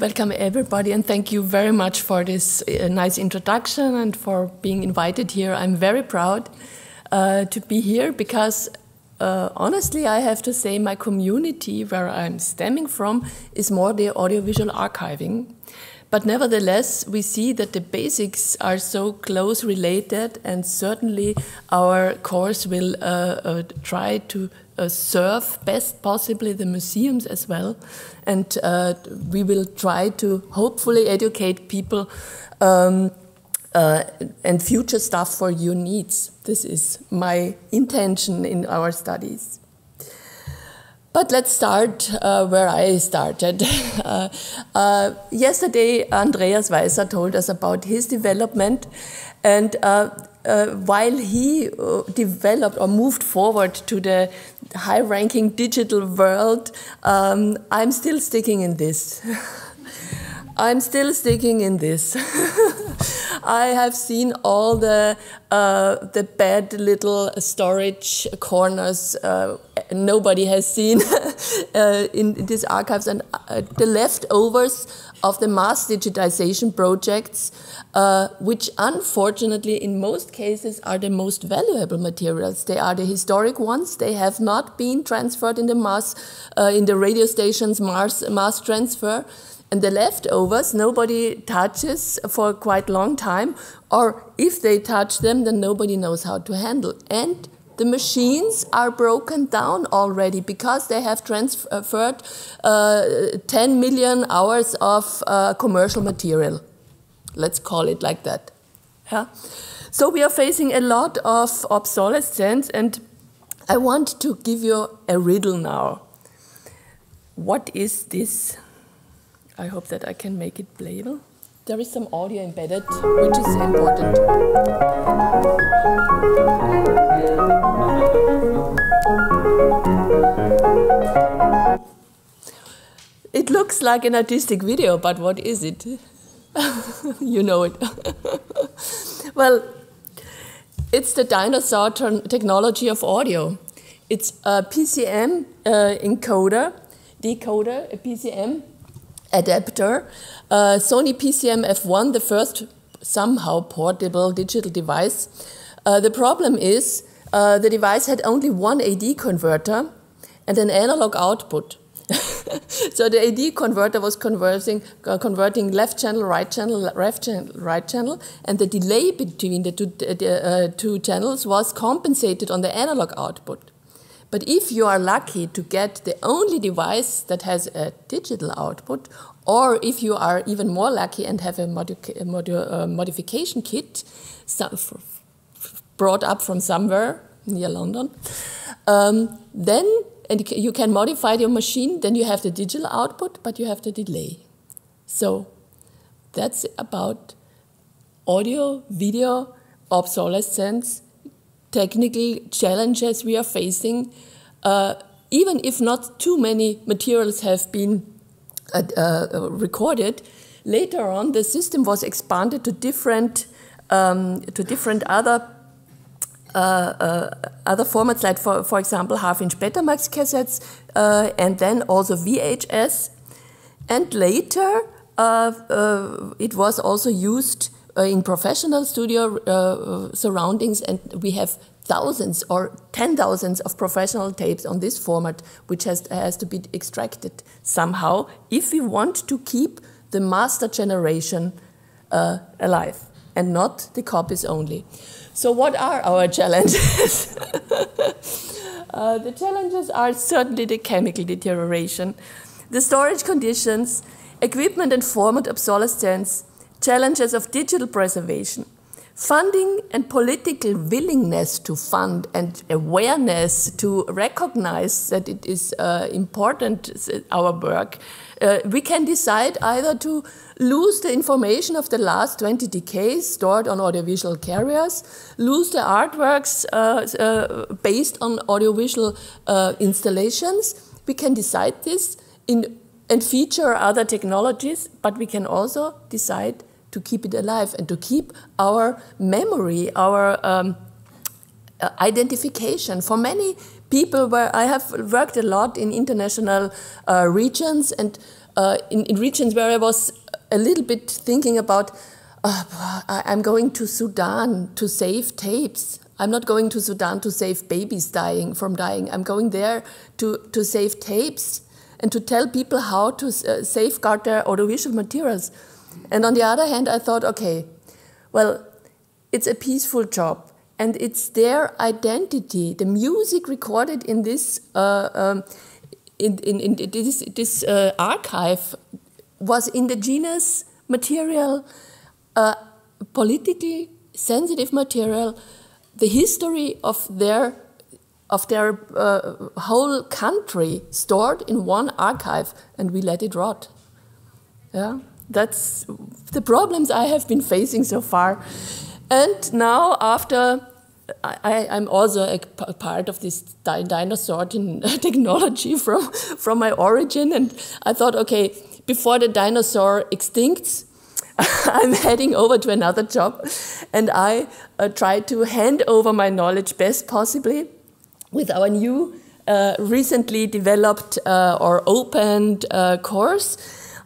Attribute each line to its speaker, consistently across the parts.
Speaker 1: Welcome everybody, and thank you very much for this nice introduction and for being invited here. I'm very proud to be here because honestly I have to say my community where I'm stemming from is more the audiovisual archiving. But nevertheless, we see that the basics are so close related, and certainly our course will try to serve best possibly the museums as well. And we will try to hopefully educate people and future stuff for your needs. This is my intention in our studies. But let's start where I started. Yesterday, Andreas Weiser told us about his development, and while he developed or moved forward to the high-ranking digital world, I'm still sticking in this. I'm still sticking in this. I have seen all the bad little storage corners nobody has seen in these archives, and the leftovers of the mass digitization projects, which unfortunately in most cases are the most valuable materials. They are the historic ones. They have not been transferred in the mass, in the radio stations mass transfer. And the leftovers, nobody touches for quite a long time, or if they touch them, then nobody knows how to handle. And the machines are broken down already because they have transferred 10 million hours of commercial material. Let's call it like that. Yeah? So we are facing a lot of obsolescence, and I want to give you a riddle now. What is this? I hope that I can make it playable. There is some audio embedded, which is important. It looks like an artistic video, but what is it? You know it. Well, it's the dinosaur technology of audio. It's a PCM encoder, decoder, a PCM adapter, Sony PCM F1, the first somehow portable digital device. The problem is the device had only one AD converter and an analog output. So the AD converter was converting left channel, right channel, left channel, right channel, and the delay between the two channels was compensated on the analog output. But if you are lucky to get the only device that has a digital output, or if you are even more lucky and have a modification kit brought up from somewhere near London, then you can modify your machine, then you have the digital output, but you have the delay. So that's about audio, video, obsolescence, technical challenges we are facing. Even if not too many materials have been recorded, later on the system was expanded to different other formats, like for example half-inch Betamax cassettes, and then also VHS. And later it was also used in professional studio surroundings, and we have thousands or 10,000s of professional tapes on this format, which has to be extracted somehow if we want to keep the master generation alive and not the copies only. So what are our challenges? The challenges are certainly the chemical deterioration, the storage conditions, equipment and format obsolescence, challenges of digital preservation, funding and political willingness to fund, and awareness to recognize that it is important, our work. We can decide either to lose the information of the last 20 decades stored on audiovisual carriers, lose the artworks based on audiovisual installations. We can decide this and feature other technologies, but we can also decide to keep it alive and to keep our memory, our identification. For many people, where I have worked a lot in international regions, and in regions where I was a little bit thinking about, I'm going to Sudan to save tapes. I'm not going to Sudan to save babies from dying. I'm going there to save tapes and to tell people how to safeguard their audiovisual materials. And on the other hand, I thought, okay, well, it's a peaceful job, and it's their identity. The music recorded in this this archive was indigenous material, politically sensitive material, the history of their whole country stored in one archive, and we let it rot. Yeah, that's the problems I have been facing so far. And now, after I'm also a part of this dinosaur technology from my origin, and I thought, okay, before the dinosaur extincts, I'm heading over to another job, and I try to hand over my knowledge best possibly with our new recently developed or opened course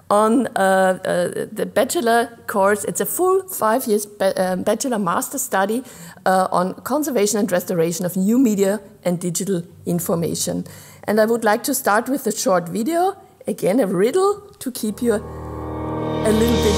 Speaker 1: on the bachelor course. It's a full 5 years bachelor master study on conservation and restoration of new media and digital information. And I would like to start with a short video, again a riddle to keep you a little bit.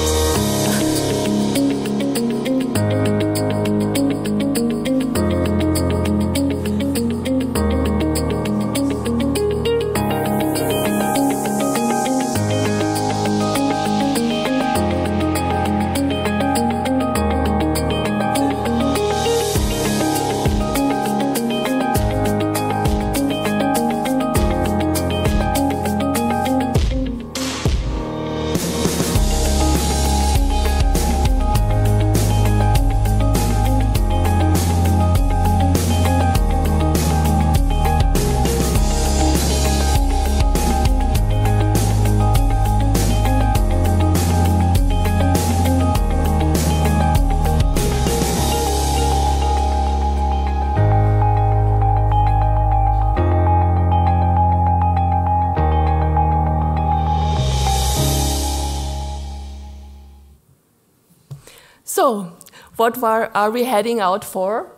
Speaker 1: So, what are we heading out for?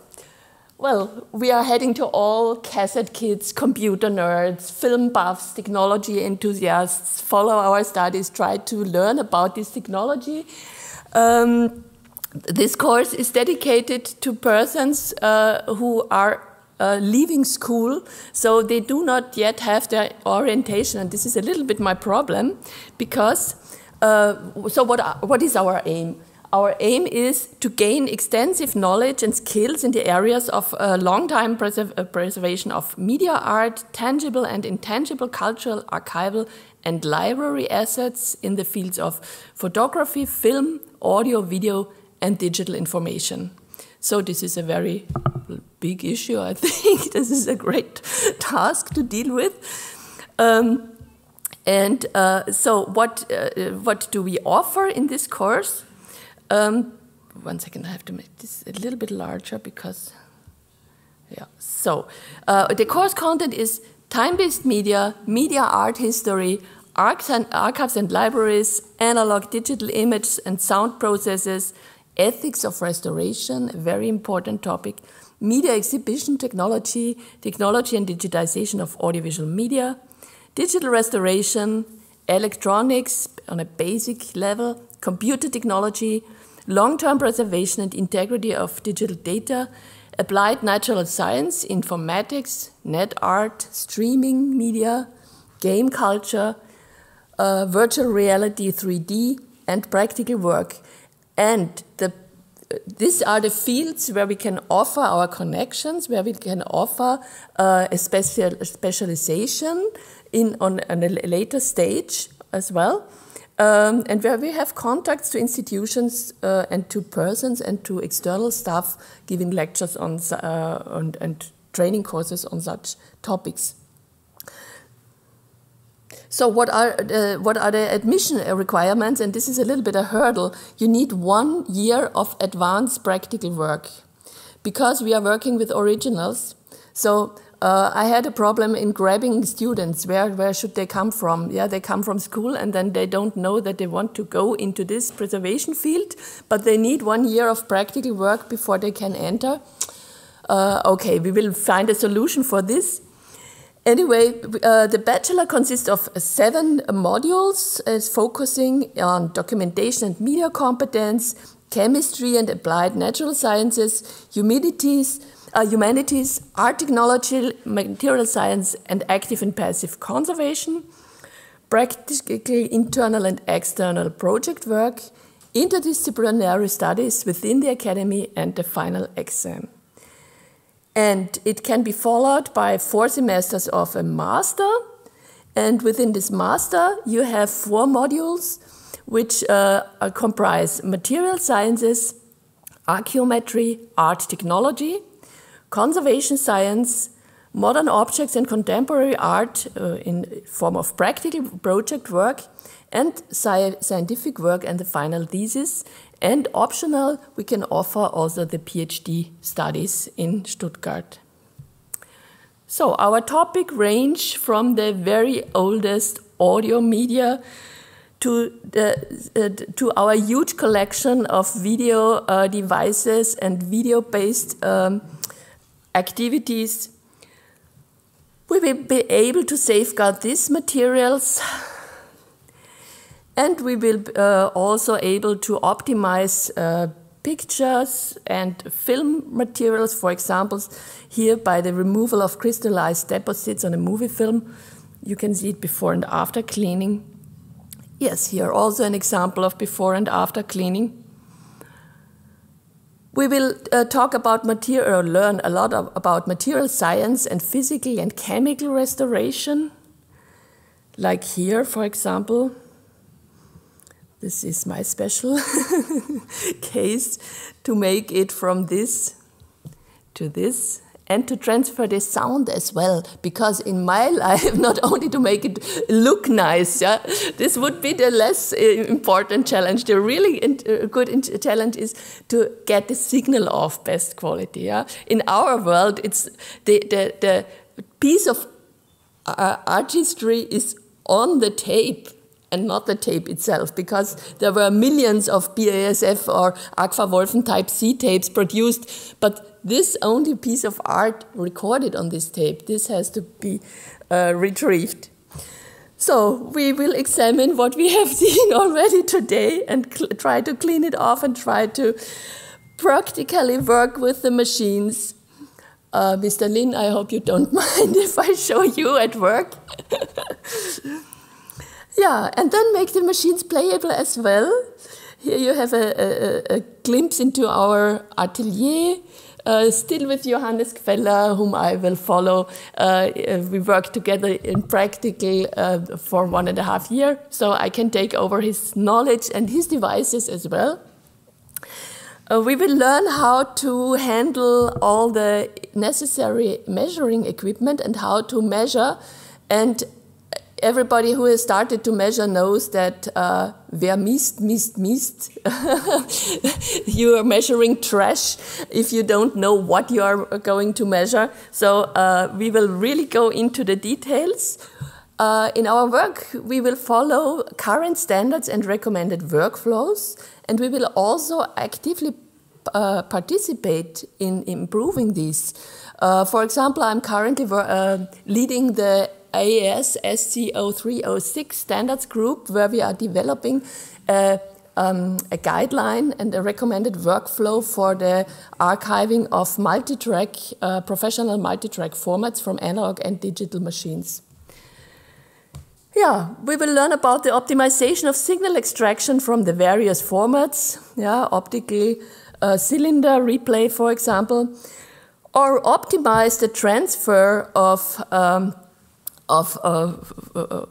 Speaker 1: Well, we are heading to all cassette kids, computer nerds, film buffs, technology enthusiasts, follow our studies, try to learn about this technology. This course is dedicated to persons who are leaving school, so they do not yet have their orientation, and this is a little bit my problem, because, so what is our aim? Our aim is to gain extensive knowledge and skills in the areas of long-time preservation of media art, tangible and intangible cultural, archival and library assets in the fields of photography, film, audio, video and digital information. So this is a very big issue, I think. This is a great task to deal with. So what do we offer in this course? 1 second, I have to make this a little bit larger because, yeah. So, the course content is time-based media, media art history, archives and libraries, analog digital image and sound processes, ethics of restoration, a very important topic, media exhibition technology, technology and digitization of audiovisual media, digital restoration, electronics on a basic level, computer technology, long-term preservation and integrity of digital data, applied natural science, informatics, net art, streaming media, game culture, virtual reality 3D, and practical work. And these are the fields where we can offer our connections, where we can offer a specialization on a later stage as well. And where we have contacts to institutions and to persons and to external staff giving lectures on and training courses on such topics. So what are the admission requirements? And this is a little bit a hurdle. You need 1 year of advanced practical work because we are working with originals. So I had a problem in grabbing students. Where should they come from? Yeah, they come from school and then they don't know that they want to go into this preservation field, but they need 1 year of practical work before they can enter. Okay, we will find a solution for this. Anyway, the bachelor consists of 7 modules, focusing on documentation and media competence, chemistry and applied natural sciences, humanities, art technology, material science, and active and passive conservation, practical internal and external project work, interdisciplinary studies within the academy, and the final exam. And it can be followed by 4 semesters of a master. And within this master, you have 4 modules, which comprise material sciences, archaeometry, art technology, conservation science, modern objects and contemporary art in form of practical project work, and scientific work and the final thesis. And optional, we can offer also the PhD studies in Stuttgart. So our topic range from the very oldest audio media to our huge collection of video devices and video-based activities. We will be able to safeguard these materials, and we will also able to optimize pictures and film materials, for example, here by the removal of crystallized deposits on a movie film. You can see it before and after cleaning. Yes, here also an example of before and after cleaning. We will talk about material, learn a lot about material science and physical and chemical restoration. Like here, for example. This is my special case to make it from this to this and to transfer the sound as well, because in my life, not only to make it look nice, yeah, this would be the less important challenge. The really good challenge is to get the signal of best quality. Yeah? In our world, it's the piece of artistry is on the tape, and not the tape itself, because there were millions of BASF or Aqua-Wolfen type C tapes produced, but this only piece of art recorded on this tape, this has to be retrieved. So we will examine what we have seen already today and try to clean it off and try to practically work with the machines. Mr. Lin, I hope you don't mind if I show you at work. Yeah, and then make the machines playable as well. Here you have a glimpse into our atelier, still with Johannes Gfeller, whom I will follow. We worked together in practical for 1.5 years, so I can take over his knowledge and his devices as well. We will learn how to handle all the necessary measuring equipment and how to measure, and everybody who has started to measure knows that wer misst. You are measuring trash if you don't know what you are going to measure. So we will really go into the details. In our work, we will follow current standards and recommended workflows, and we will also actively participate in improving these. For example, I'm currently leading the AES SC0306 standards group, where we are developing a guideline and a recommended workflow for the archiving of multi-track, professional multi-track formats from analog and digital machines. Yeah, we will learn about the optimization of signal extraction from the various formats, yeah, optical cylinder replay, for example, or optimize the transfer of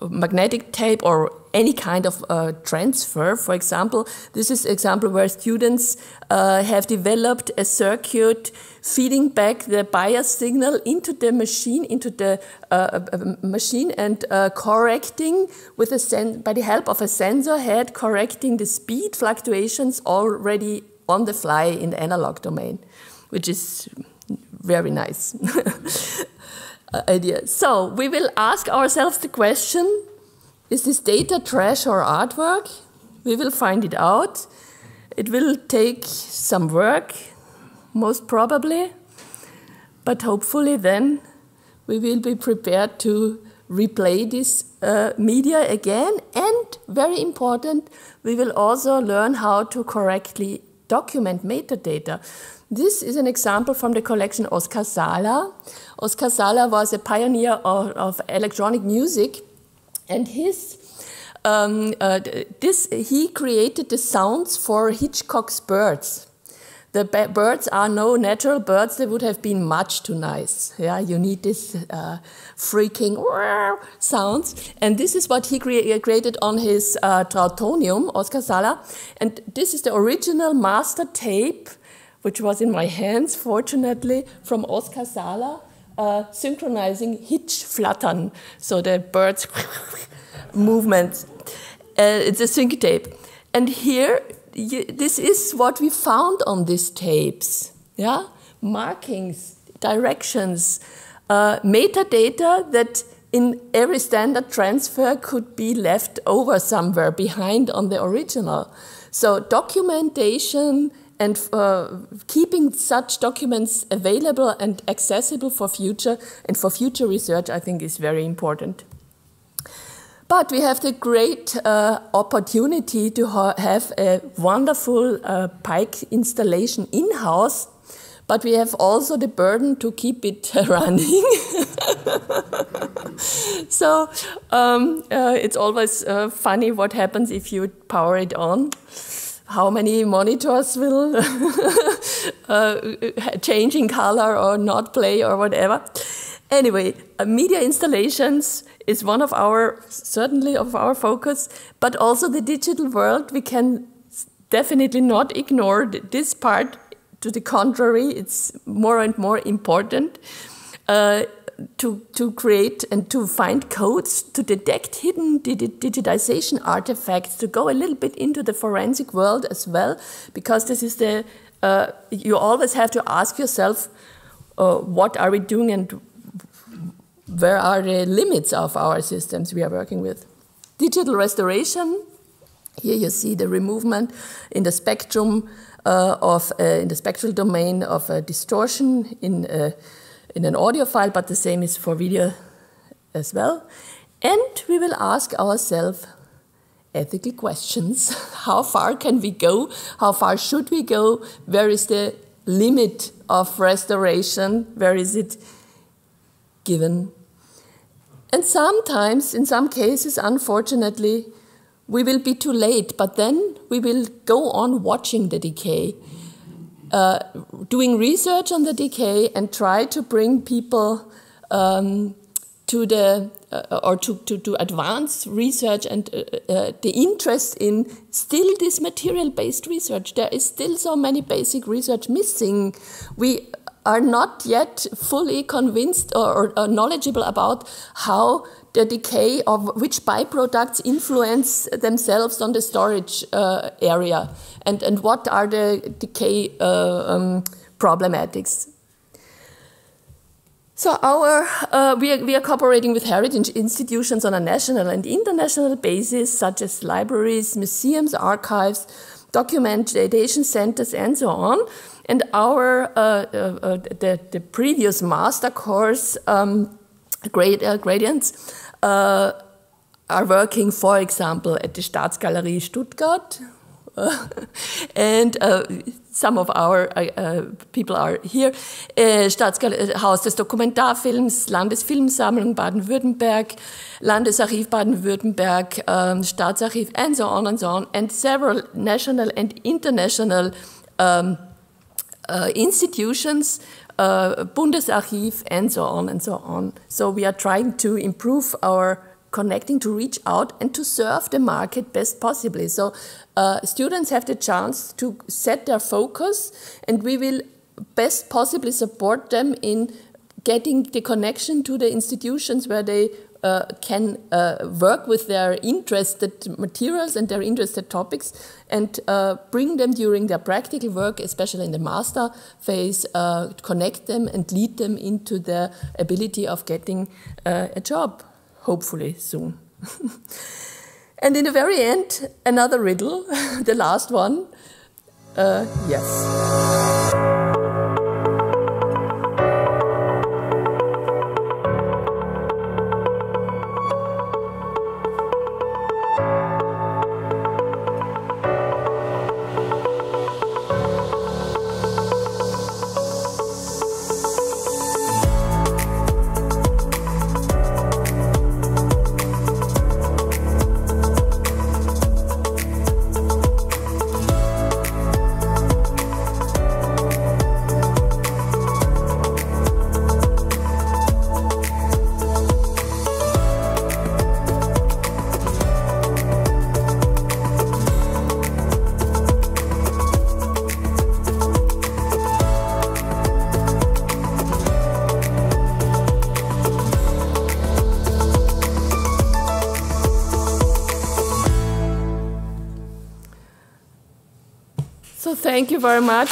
Speaker 1: magnetic tape or any kind of transfer. For example, this is an example where students have developed a circuit feeding back the bias signal into the machine, and correcting with by the help of a sensor head, correcting the speed fluctuations already on the fly in the analog domain, which is very nice. idea. So we will ask ourselves the question, is this data trash or artwork? We will find it out. It will take some work, most probably, but hopefully then we will be prepared to replay this media again. And very important, we will also learn how to correctly document metadata. This is an example from the collection Oskar Sala. Oskar Sala was a pioneer of electronic music, and he created the sounds for Hitchcock's birds. The birds are no natural birds, they would have been much too nice. Yeah, you need this freaking sounds. And this is what he created on his Trautonium, Oskar Sala. And this is the original master tape, which was in my hands, fortunately, from Oskar Sala, synchronizing Hitchflattern, so the birds' movements. It's a sync tape. And here, this is what we found on these tapes, yeah? Markings, directions, metadata that in every standard transfer could be left over somewhere behind on the original. So documentation and keeping such documents available and accessible for future research, I think, is very important. But we have the great opportunity to have a wonderful Pike installation in-house, but we have also the burden to keep it running. So it's always funny what happens if you power it on. How many monitors will change in color or not play or whatever. Anyway, media installations is one of certainly of our focus, but also the digital world. We can definitely not ignore this part. To the contrary, it's more and more important to create and to find codes to detect hidden digitization artifacts, to go a little bit into the forensic world as well, because this is you always have to ask yourself, what are we doing and where are the limits of our systems we are working with? Digital restoration. Here you see the removal in the spectrum in the spectral domain of a distortion in an audio file, but the same is for video as well. And we will ask ourselves ethical questions. How far can we go? How far should we go? Where is the limit of restoration? Where is it given? And sometimes, in some cases, unfortunately, we will be too late, but then we will go on watching the decay, doing research on the decay and try to bring people to advance research and the interest in still this material-based research. There is still so many basic research missing. We are not yet fully convinced or knowledgeable about how the decay of which byproducts influence themselves on the storage area and what are the decay problematics. So we are cooperating with heritage institutions on a national and international basis, such as libraries, museums, archives, documentation centers, and so on. And the previous master course gradients are working, for example, at the Staatsgalerie Stuttgart. And some of our people are here. Haus des Dokumentarfilms, Landesfilmsammlung Baden-Württemberg, Landesarchiv Baden-Württemberg, Staatsarchiv, and so on, and several national and international institutions, Bundesarchiv, and so on. So we are trying to improve our connecting, to reach out and to serve the market best possibly. So students have the chance to set their focus, and we will best possibly support them in getting the connection to the institutions where they can work with their interested materials and their interested topics and bring them during their practical work, especially in the master phase, connect them and lead them into the ability of getting a job, hopefully soon. And in the very end, another riddle, the last one. Yes. So thank you very much.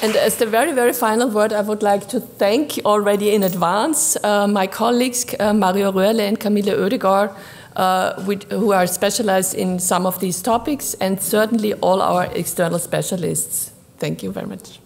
Speaker 1: And as the very, very final word, I would like to thank already in advance my colleagues, Mario Röhrle and Camille Oedegaard, who are specialized in some of these topics, and certainly all our external specialists. Thank you very much.